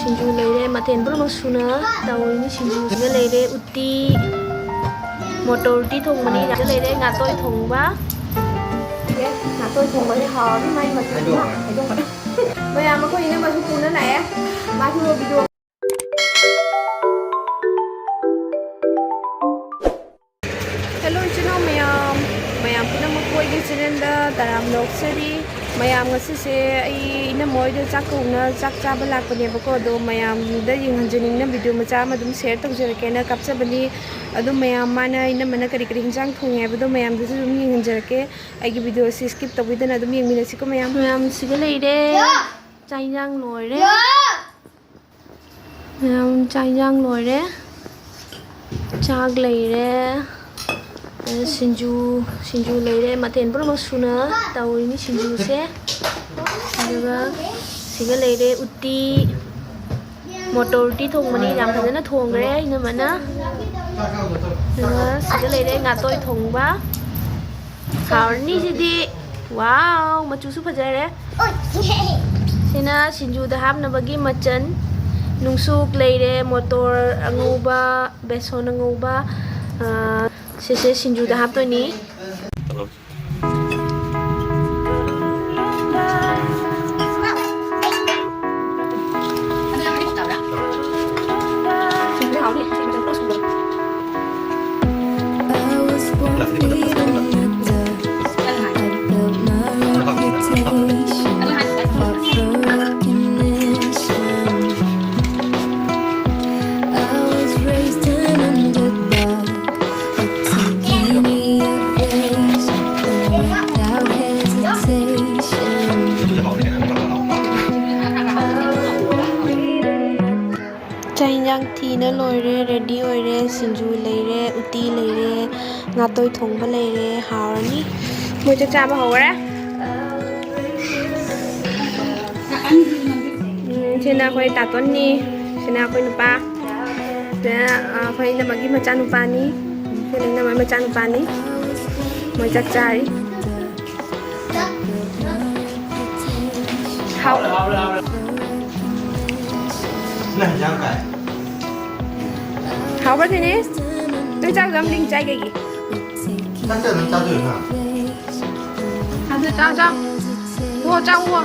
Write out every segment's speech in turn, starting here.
sinju leire maten bro suna tawini sinju ga leire utti motor ti thong mani ga leire ngatoi thong ba ngatoi thong ba ho ni mai ma bây giờ mà có gì nữa mà thu cùng nữa nè ba thu video. Hello chino mayam pina makoi gi channel taram lok seri mayam ngasi se ai ina moi de chak ku na chak cha ba lak pane bako do mayam da ying hanjning na video macha ma dum share tong jere ke na kapcha bani adu mayam mana ina mana kari kari jang thunge ba do mayam du dum ying hanjere ke ai gi video si skip to bi na dum ying mi si ko mayam si ga lei de chai jang loi de mayam chai jang loi de chak lei de sinju leire maten bro suna tawini sinju se aduga siga leire utti motor ti thong mani yam thana thong re ina mana siga leire ngatoi thong ba harni sidi wow machu su phajare sina sinju da hab na bagi machan nungsuk leire motor anguba beson anguba Sese sinju dah hap tu ni. Yang tina loire ready oire sinju leire uti leire ngatoi thongba leire harni moi cha cha ba hore sina khoi ta ton ni sina khoi nupa te khoi na magi macha nupa ni sina na mai macha nupa ni moi cha cha ri hao này giang cải hao ba thế này tôi chắc dám linh chạy cái gì chắc chắn là trao thưởng hả trao mua trao mua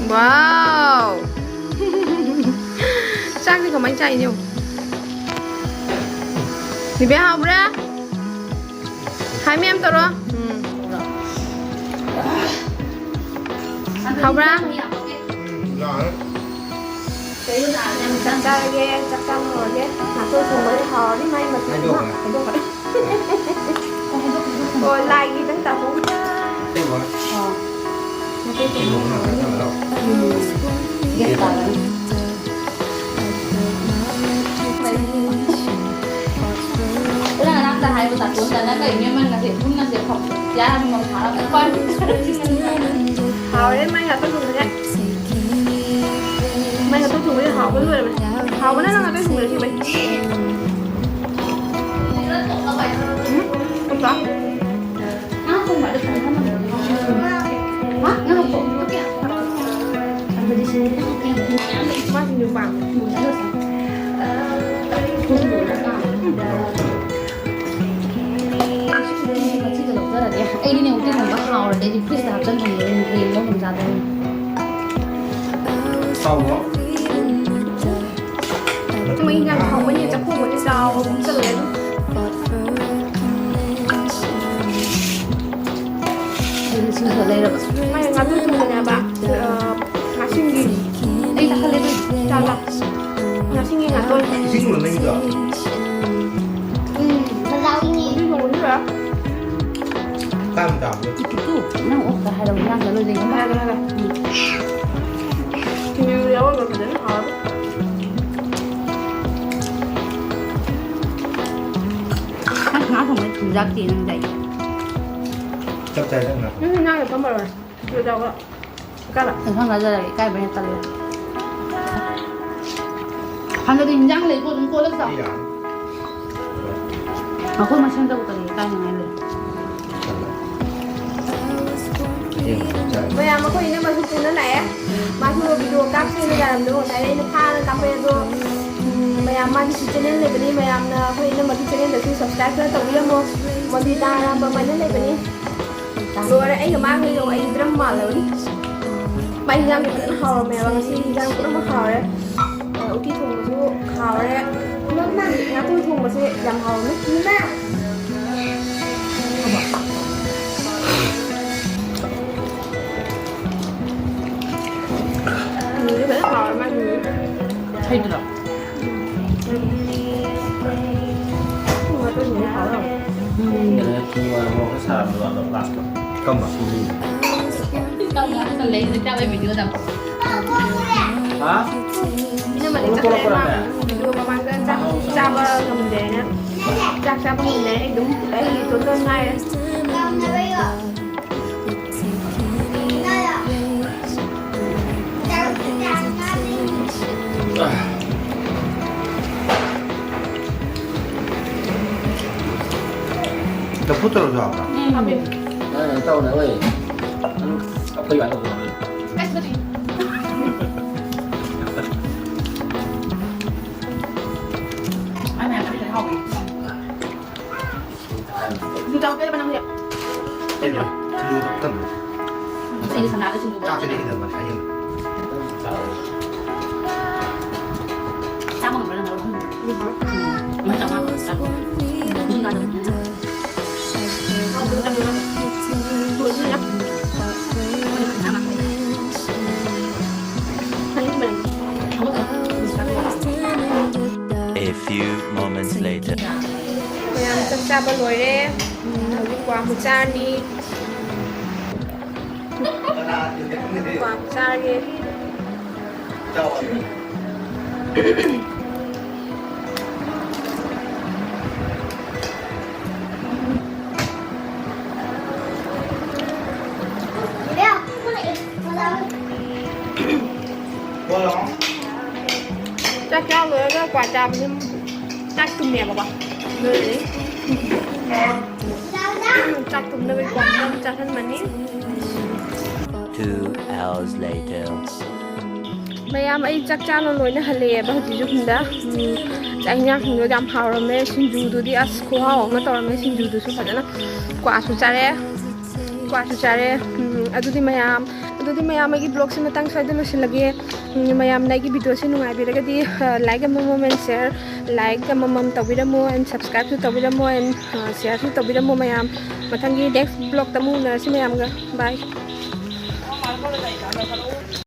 wow chắc thì có bánh chạy nhiều thì bé học ra hai mươi em tao đó học ra chắc chắn ghê chắc chắn rồi chứ mà tôi cùng với họ đi may mà rồi like gì tính tao cũng ghê tao tức là năm ta hay một tập cuốn là cái như mình là sẽ cũng là sẽ học giá mình còn tháo cái quan tháo đấy may là tôi dùng đấy may là tôi dùng với họ với người này họ với nó là tôi dùng để gì vậy không có nó không phải được thành nó không có anh phải đi xin má thì được bằng ai đi nhiều cái thằng bắt hào rồi để đi phía sau chân thằng người nó mình ra đây sau đó mình đang không có nhiều chắc khu của sau cũng tự lên xin thở đây rồi may là tôi dùng nhà bạn ngã sinh gì đây là lên chào lắm ngã sinh gì nhà tôi chính là mình rồi rau gì đi ngồi nữa hả tam đảo nó ốp cả hai đầu nhang rồi gì không hai cái nhiều dấu rồi mình đến họ ngã không phải thùng rác tiền như vậy chấp tay đó nó nhang được không rồi rồi đâu đó cái là thằng nào ra cái bên tay thằng nào thì nhang lấy cô lên sao mà cô mà xem đâu cái này này ꯌꯦꯡ ꯆꯥꯏ ꯃꯌꯥꯝ ꯑꯩꯈꯣꯏꯅ ꯃꯁꯨ ꯄꯨꯅ ꯂꯥꯛꯑꯦ ꯃꯥꯁꯨ video ꯀꯥꯞꯁꯦꯅ ꯌꯥꯔꯝꯗꯣ ꯉꯁꯥꯏ ꯑꯩꯅ ꯐꯥꯅ ꯀꯥꯞꯄꯦ ꯑꯗꯣ ꯃꯌꯥꯝ ꯃꯥꯒꯤꯁꯨ ꯆꯦꯅꯦꯜ ꯂꯩꯕꯅꯤ ꯃꯌꯥꯝꯅ ꯑꯩꯈꯣꯏ ꯏꯅꯝꯃꯒꯤ ꯆꯦꯅꯦꯜꯗꯁꯨ ꯁꯕꯁꯀ꯭ꯔꯥꯏꯕ ꯈꯔ ꯇꯧꯕꯤꯔꯝꯃꯣ ꯃꯣꯟꯗꯤ ꯇꯥꯔꯝꯕ ꯃꯥꯏꯅ ꯂꯩꯕꯅꯤ ꯂꯣꯏꯔꯦ ꯑꯩꯒ ꯃꯥꯒ ꯑꯩ ꯗ꯭ꯔꯝ ꯃꯥꯜꯂꯕꯅꯤ ꯃꯥꯏ ꯍꯤꯟꯖꯥꯡꯗꯤ ꯐꯖꯅ ꯍꯥꯎꯔꯝꯃꯦꯕ ꯉꯁꯤ ꯍꯤꯟꯖꯥꯡ ꯄꯨꯝꯅꯃꯛ ꯍꯥꯎꯔꯦ ꯎꯇꯤ ꯊꯣꯡꯕꯁꯨ ꯍꯥꯎꯔꯦ ꯉꯥꯇꯣꯟ ꯊꯣꯡꯕꯁꯦ ꯌꯥꯝ ꯍꯥꯎꯔꯝꯃꯤ 이게 왜 가을만 차이더라. 이거 너무 가을. 내가 중국어 먹을 사람도 안 봤어. 잠깐만 tao nói là lấy người ta về đưa đâu. Hả? Nhưng mà để chắc em mà đưa vào mang cái chắc ba gầm đề nè chắc ba gầm đề đúng đấy tôi đơn ngay đấy 너 포토로 좋아한다 Tao nữa ơi. Tao quay bạn rồi. cách gì Ai mẹ phải học Dù đâu cái bạn làm 땡겨 들고 갔던 gì thì nào xin được 짜증이 되는 거 아니야 sao mà phải làm đâu mới chồng ăn sao nhưng mà được không được ăn được vừa chứ nhá A few moments later. Mày chắc cha ba lối đấy đi qua một cha đi qua một cha đi chắc cha lối đó quả trà nhưng chắc tụi mẹ bảo người đấy chắc tụi nó bị quẩn đâu chắc thân mình ấy 2 hours later. mayam ai chắc cha nó lối nó hale ba h지 좀 다. anh nhắc nó làm hào rồi mấy sinju đi as khu hào mà tao mấy sinju đó số phải đó quả số chare adudi mayam cái blog से matang sai dalo sin lagi mayam nai ki video se nungai bi ragadi like amam and share like amam tawiramo and subscribe to tawiramo and share to tawiramo mayam mathangi next blog tamu na si mayam ga bye